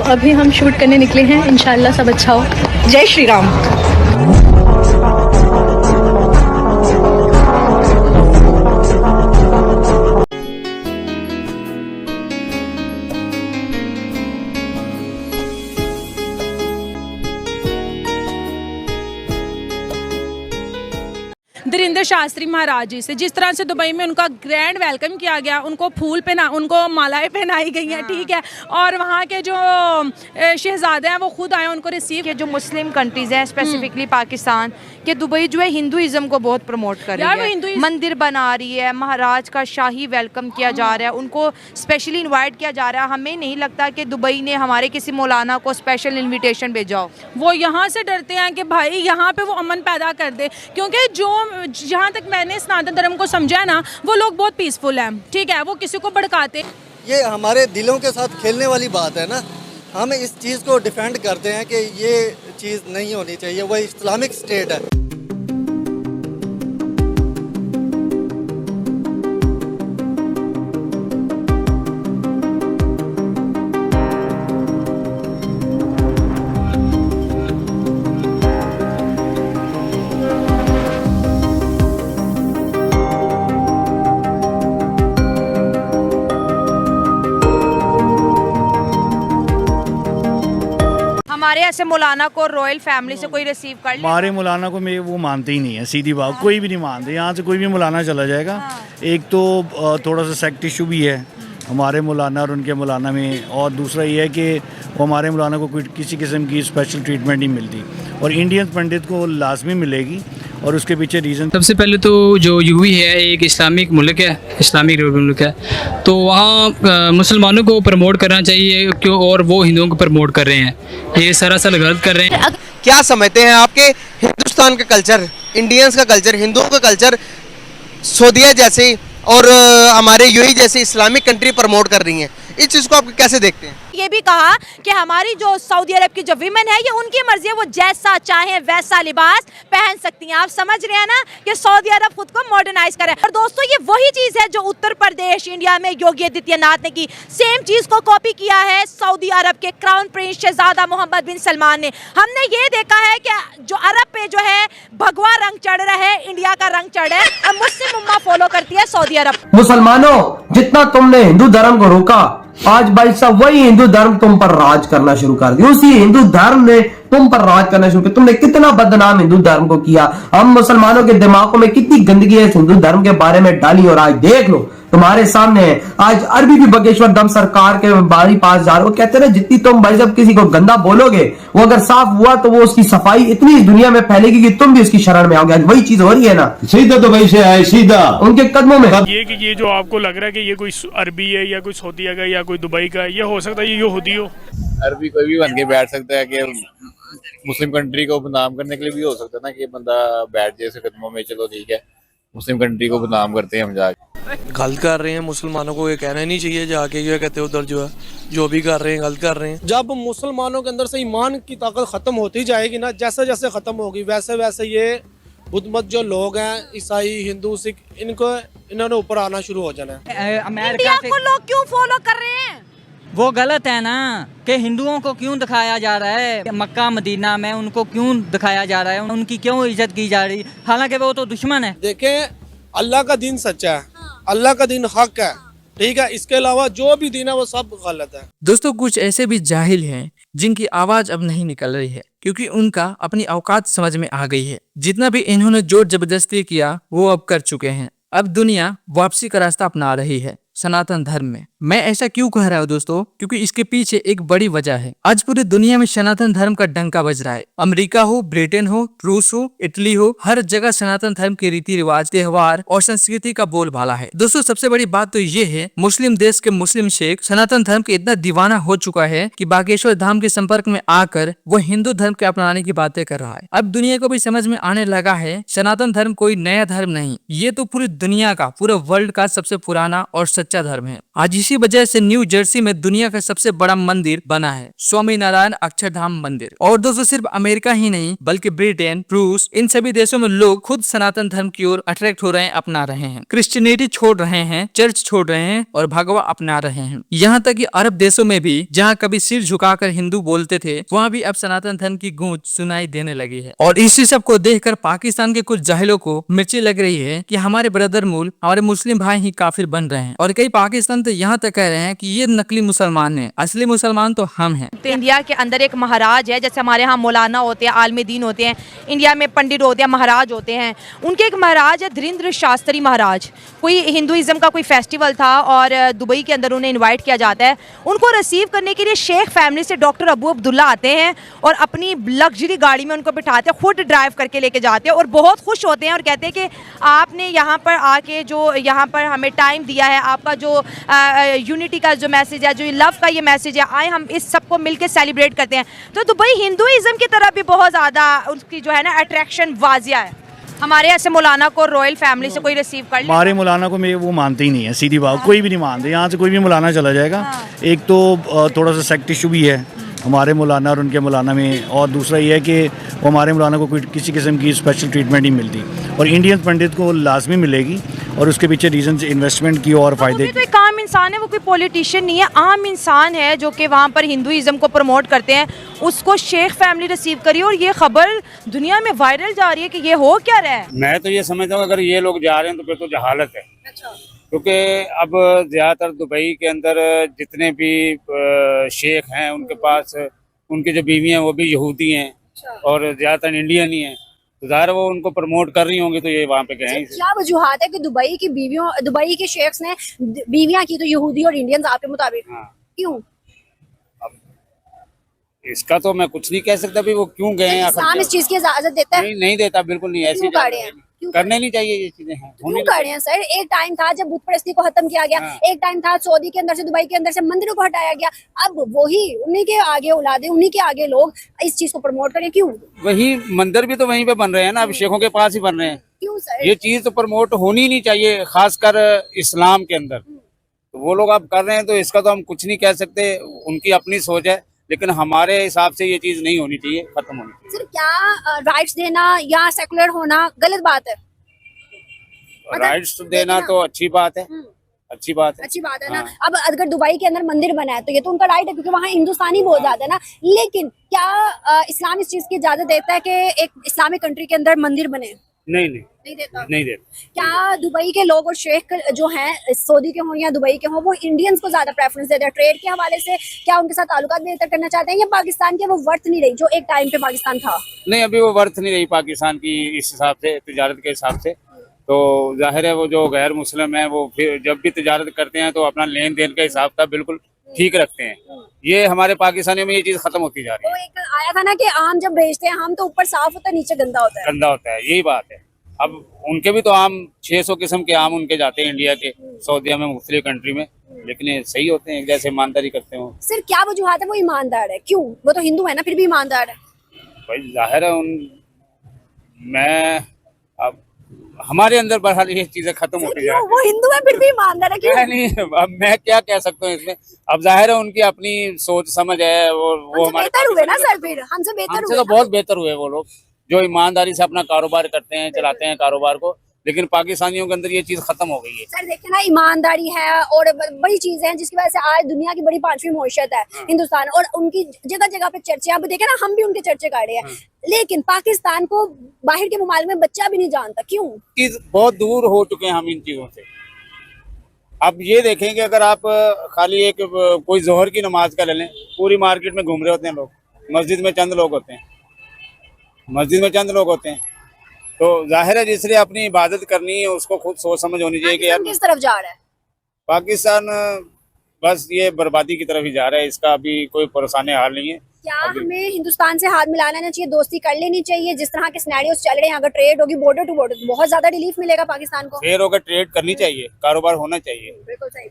अभी हम शूट करने निकले हैं, इंशाल्लाह सब अच्छा हो। जय श्री राम। धीरेन्द्र शास्त्री महाराज जी से जिस तरह से दुबई में उनका ग्रैंड वेलकम किया गया, उनको उनको मालाएं पहनाई गई हैं, ठीक है, और वहाँ के जो शहजादे हैं वो खुद आए उनको रिसीव। जो मुस्लिम कंट्रीज हैं स्पेसिफिकली पाकिस्तान के, दुबई जो है हिंदुइज्म को बहुत प्रमोट कर रही है, मंदिर बना रही है, महाराज का शाही वेलकम किया जा रहा है, उनको स्पेशली इनवाइट किया जा रहा है। हमें नहीं लगता कि दुबई ने हमारे किसी मौलाना को स्पेशल इनविटेशन भेजा हो। वो यहाँ से डरते हैं कि भाई यहाँ पे वो अमन पैदा कर दे, क्योंकि जहाँ तक मैंने सनातन धर्म को समझा है ना, वो लोग बहुत पीसफुल हैं, ठीक है, वो किसी को भड़काते। ये हमारे दिलों के साथ खेलने वाली बात है ना। हम इस चीज़ को डिफेंड करते हैं कि ये चीज़ नहीं होनी चाहिए। वह इस्लामिक स्टेट है। हमारे ऐसे मौलाना को रॉयल फैमिली से कोई रिसीव कर ले? हमारे मौलाना को वो मानते ही नहीं है, सीधी बात। कोई भी नहीं मानते। यहाँ से कोई भी मौलाना चला जाएगा। एक तो थोड़ा सा सेक्ट इशू भी है हमारे मौलाना और उनके मौलाना में, और दूसरा ये है कि वो हमारे मौलाना को कोई किसी किस्म की स्पेशल ट्रीटमेंट नहीं मिलती, और इंडियन पंडित को लाजमी मिलेगी। और उसके पीछे रीज़न, सबसे पहले तो जो यूएई है एक इस्लामिक मुल्क है, इस्लामिक मुल्क है, तो वहाँ मुसलमानों को प्रमोट करना चाहिए क्यों, और वो हिंदुओं को प्रमोट कर रहे हैं, ये सरासर गलत कर रहे हैं। क्या समझते हैं आपके हिंदुस्तान का कल्चर, इंडियंस का कल्चर, हिंदुओं का कल्चर सऊदीया जैसे और हमारे यूएई जैसे इस्लामिक कंट्री प्रमोट कर रही हैं, इस चीज़ को आप कैसे देखते हैं? ये भी कहा कि हमारी जो सऊदी अरब की जो वीमेन है, ये उनकी मर्जी है, वो जैसा चाहे वैसा लिबास पहन सकती हैं। आप समझ रहे हैं ना कि सऊदी अरब खुद को मॉडर्नाइज करे। और दोस्तों, ये वही चीज़ है जो उत्तर प्रदेश इंडिया में योगी आदित्यनाथ ने की। सेम चीज़ को कॉपी किया है सऊदी अरब के क्राउन प्रिंस शहजादा मोहम्मद बिन सलमान ने। हमने ये देखा है कि जो अरब पे जो है भगवा रंग चढ़ रहा है, इंडिया का रंग चढ़ है, और मुस्लिम उम्मा फॉलो करती है सऊदी अरब। मुसलमानों, जितना तुमने हिंदू धर्म को रोका, आज भाई साहब वही हिंदू धर्म तुम पर राज करना शुरू कर दिया। उसी हिंदू धर्म ने तुम पर राज करना शुरू किया। तुमने कितना बदनाम हिंदू धर्म को किया। हम मुसलमानों के दिमागों में कितनी गंदगी है हिंदू धर्म के बारे में डाली, और आज देख लो तुम्हारे सामने है। आज अरबी भी बगेश्वर दम सरकार के बारी पास जा रहे, वो कहते हैं जितनी तुम भाई साहब किसी को गंदा बोलोगे, वो अगर साफ हुआ तो वो उसकी सफाई इतनी इस दुनिया में फैलेगी कि तुम भी उसकी शरण में आओगे। आज वही चीज हो रही है ना। सीधा तो वही से आए, सीधा उनके कदमों में। ये जो आपको लग रहा है कि ये कोई अरबी है या कोई सऊदीया का या कोई दुबई का, ये हो सकता है ये यहूदी हो। अरबी कोई भी बन के बैठ सकता है कि मुस्लिम कंट्री को बदनाम करने के लिए भी हो सकता है ना, कि बंदा बैठ जाए इसके कदमों में, चलो ठीक है मुस्लिम कंट्री को बदनाम करते हैं हम जाके। गलत कर रहे हैं मुसलमानों को, ये कहना नहीं चाहिए जाके ये कहते उधर जो है जो भी कर रहे हैं गलत कर रहे हैं। जब मुसलमानों के अंदर से ईमान की ताकत खत्म होती जाएगी ना, जैसे जैसे खत्म होगी वैसे वैसे ये बुद्ध मत जो लोग हैं, ईसाई, हिंदू, सिख, इन्होंने ऊपर आना शुरू हो जाना है। इंडिया को लोग क्यों फॉलो कर रहे हैं? वो गलत है ना कि हिंदुओं को क्यों दिखाया जा रहा है मक्का मदीना में, उनको क्यों दिखाया जा रहा है, उनकी क्यों इज्जत की जा रही, हालांकि वो तो दुश्मन है। देखें, अल्लाह का दीन सच्चा है, अल्लाह का दीन हक है, ठीक है, इसके अलावा जो भी दीन है वो सब गलत है। दोस्तों, कुछ ऐसे भी जाहिल हैं जिनकी आवाज अब नहीं निकल रही है, क्योंकि उनका अपनी औकात समझ में आ गई है। जितना भी इन्होंने जोर जबरदस्ती किया वो अब कर चुके हैं। अब दुनिया वापसी का रास्ता अपना रही है सनातन धर्म में। मैं ऐसा क्यों कह रहा हूँ दोस्तों, क्योंकि इसके पीछे एक बड़ी वजह है। आज पूरी दुनिया में सनातन धर्म का डंका बज रहा है। अमेरिका हो, ब्रिटेन हो, रूस हो, इटली हो, हर जगह सनातन धर्म के रीति रिवाज, त्योहार और संस्कृति का बोलबाला है। दोस्तों, सबसे बड़ी बात तो ये है, मुस्लिम देश के मुस्लिम शेख सनातन धर्म के इतना दीवाना हो चुका है कि बागेश्वर धाम के संपर्क में आकर वो हिंदू धर्म के अपनाने की बातें कर रहा है। अब दुनिया को भी समझ में आने लगा है सनातन धर्म कोई नया धर्म नहीं, ये तो पूरी दुनिया का, पूरे वर्ल्ड का सबसे पुराना और सच्चा धर्म है। आज इसी वजह से न्यू जर्सी में दुनिया का सबसे बड़ा मंदिर बना है, स्वामी नारायण अक्षरधाम मंदिर। और दोस्तों सिर्फ अमेरिका ही नहीं बल्कि ब्रिटेन, रूस, इन सभी देशों में लोग खुद सनातन धर्म की ओर अट्रैक्ट हो रहे हैं, अपना रहे हैं, क्रिश्चियनिटी छोड़ रहे हैं, चर्च छोड़ रहे हैं और भगवा अपना रहे हैं। यहाँ तक कि अरब देशों में भी जहाँ कभी सिर झुकाकर हिंदू बोलते थे, वहाँ भी अब सनातन धर्म की गूंज सुनाई देने लगी है। और इसी सब को देखकर पाकिस्तान के कुछ जाहिलों को मिर्ची लग रही है कि हमारे ब्रदर मूल, हमारे मुस्लिम भाई ही काफिर बन रहे हैं। और कई पाकिस्तान तो यहाँ तक कह रहे हैं कि ये नकली मुसलमान है, असली मुसलमान तो हम हैं। इंडिया के अंदर एक महाराज है, जैसे हमारे यहाँ मौलाना होते हैं, आलम दीन होते हैं, इंडिया में पंडित होते हैं, महाराज होते हैं। उनके एक महाराज है धीरेन्द्र शास्त्री महाराज। कोई हिंदुइज्म का कोई फेस्टिवल था और दुबई के अंदर उन्हें इनवाइट किया जाता है। उनको रिसीव करने के लिए शेख फैमिली से डॉक्टर अबू अब्दुल्ला आते हैं और अपनी लग्जरी गाड़ी में उनको बिठाते हैं, खुद ड्राइव करके लेके जाते हैं और बहुत खुश होते हैं और कहते हैं कि आपने यहाँ पर आके जो यहाँ पर हमें टाइम दिया है, आपका जो यूनिटी का जो मैसेज है, जो लव का ये मैसेज है, आए हम इस सबको मिलकर सेलिब्रेट करते हैं। तो दुबई हिंदुइज्म की तरफ भी बहुत ज़्यादा उसकी जो है ना अट्रैक्शन वाजिया है। हमारे ऐसे मौलाना को रॉयल फैमिली से कोई रिसीव कर ले, हमारे मौलाना को वो मानते ही नहीं है, सीधी बात, कोई भी नहीं मानते। यहाँ से कोई भी मौलाना चला जाएगा। एक तो थोड़ा सा सेक्ट इशू भी है हमारे मौलाना और उनके मौलाना में, और दूसरा ये है कि वो हमारे मौलाना को कोई किसी किस्म की स्पेशल ट्रीटमेंट नहीं मिलती और इंडियन पंडित को लाजमी मिलेगी। और उसके पीछे रीजन इन्वेस्टमेंट की और फायदे। तो एक आम इंसान है, वो कोई पॉलिटिशियन नहीं है, आम इंसान है जो कि वहाँ पर हिंदुइज्म को प्रमोट करते हैं। उसको शेख फैमिली रिसीव करी और ये खबर दुनिया में वायरल जा रही है कि ये हो क्या रहा है। मैं तो ये समझता हूँ अगर ये लोग जा रहे हैं तो फिर तो जहालत है। क्योंकि अब ज़्यादातर दुबई के अंदर जितने भी शेख हैं उनके पास उनकी जो बीवियाँ वो भी यहूदी हैं और ज़्यादातर इंडियन ही हैं, तो ज़ाहिर वो उनको प्रमोट कर रही होंगी तो ये वहाँ पे गए। क्या वजूहत है कि दुबई के शेख्स ने बीवियाँ की तो यहूदी और इंडियन आपके मुताबिक? क्यों? इसका तो मैं कुछ नहीं कह सकता भी वो क्यों गए हैं। इस्लाम इस चीज की इजाजत देता है? नहीं देता, बिल्कुल नहीं। ऐसी करने नहीं चाहिए ये चीजें हैं। क्यों कर रहे हैं सर? एक टाइम था जब बुत परस्ती को खत्म किया गया, एक टाइम था सऊदी के अंदर से, दुबई के अंदर से मंदिरों को हटाया गया। अब वही उन्हीं के आगे औलादे, उन्हीं के आगे लोग इस चीज को प्रमोट करें। क्यों? वही मंदिर भी तो वहीं पे बन रहे हैं ना, अब शेखों के पास ही बन रहे हैं। क्यों सर? ये चीज तो प्रमोट होनी नहीं चाहिए, खासकर इस्लाम के अंदर। तो वो लोग अब कर रहे हैं तो इसका तो हम कुछ नहीं कह सकते, उनकी अपनी सोच है, लेकिन हमारे हिसाब से ये चीज नहीं होनी चाहिए, खत्म होनी चाहिए। सर क्या राइट्स देना या सेकुलर होना गलत बात है? राइट्स देना तो अच्छी बात है, अच्छी बात है ना। अब अगर दुबई के अंदर मंदिर बना है तो ये तो उनका राइट है क्योंकि वहाँ हिंदुस्तानी बहुत ज्यादा है ना। लेकिन क्या इस्लाम इस चीज की इजाजत देता है कि एक इस्लामिक कंट्री के अंदर मंदिर बने? नहीं देता। क्या दुबई के लोग और शेख जो हैं, सऊदी के हों या दुबई के हों, वो इंडियंस को ज्यादा प्रेफरेंस देते हैं ट्रेड के हवाले से? क्या उनके साथ ताल्लुकात बेहतर करना चाहते हैं या पाकिस्तान के वो वर्थ नहीं रही जो एक टाइम पे पाकिस्तान था? नहीं, अभी वो वर्थ नहीं रही पाकिस्तान की इस हिसाब से, तिजारत के हिसाब से। तो जाहिर है वो जो गैर मुस्लिम है वो फिर जब भी तिजारत करते हैं तो अपना लेन देन का हिसाब था बिल्कुल ठीक रखते हैं। ये हमारे पाकिस्तानियों में ये चीज खत्म होती जा रही है। तो एक आया था ना कि आम जब बेचते हैं हम तो ऊपर साफ होता है नीचे गंदा होता है। यही बात है। अब उनके भी तो आम 600 किस्म के आम उनके जाते हैं इंडिया के, सऊदीया में, मुख्तलिफ कंट्री में, लेकिन ये सही होते हैं, जैसे ईमानदारी करते हो। सर क्या वजूहत है वो ईमानदार है? क्यों? वो तो हिंदू है ना, फिर भी ईमानदार है। भाई जाहिर है अब हमारे अंदर बहरहाल ये चीजें खत्म होती जा रही हैं। वो हिंदू है फिर भी ईमानदार है, क्यों? नहीं, अब मैं क्या कह सकता हूँ इसमें। अब जाहिर है उनकी अपनी सोच समझ है, वो हमारे बेहतर हुए ना सर, फिर हमसे बेहतर हुए। तो बहुत बेहतर हुए वो लोग जो ईमानदारी से अपना कारोबार करते हैं, चलाते हैं कारोबार को। लेकिन पाकिस्तानियों के अंदर ये चीज खत्म हो गई है। सर देखिए ना, ईमानदारी है और बड़ी चीजें हैं जिसकी वजह से आज दुनिया की बड़ी 5वीं मईशत है हिंदुस्तान, और उनकी जगह जगह पे चर्चे। आप देखे ना, हम भी उनके चर्चे कर रहे हैं, लेकिन पाकिस्तान को बाहर के मुमालिक में बच्चा भी नहीं जानता। क्यों? बहुत दूर हो चुके हैं हम इन चीजों से। अब ये देखें कि अगर आप खाली एक कोई जोहर की नमाज का ले लें, पूरी मार्केट में घूम रहे होते हैं लोग, मस्जिद में चंद लोग होते हैं। तो जाहिर है जिसने अपनी इबादत करनी है उसको खुद सोच समझ होनी चाहिए कि यार किस तरफ जा रहा है पाकिस्तान। बस ये बर्बादी की तरफ ही जा रहा है, इसका अभी कोई परेशानी हाल नहीं है। क्या हमें हिंदुस्तान से हाथ मिला लेना चाहिए, दोस्ती कर लेनी चाहिए? जिस तरह के सिनेरियोस चल रहे हैं, अगर ट्रेड होगी बॉर्डर टू बॉर्डर, बहुत ज्यादा रिलीफ मिलेगा पाकिस्तान को। फेयर होकर ट्रेड करनी चाहिए, कारोबार होना चाहिए। बिल्कुल सही।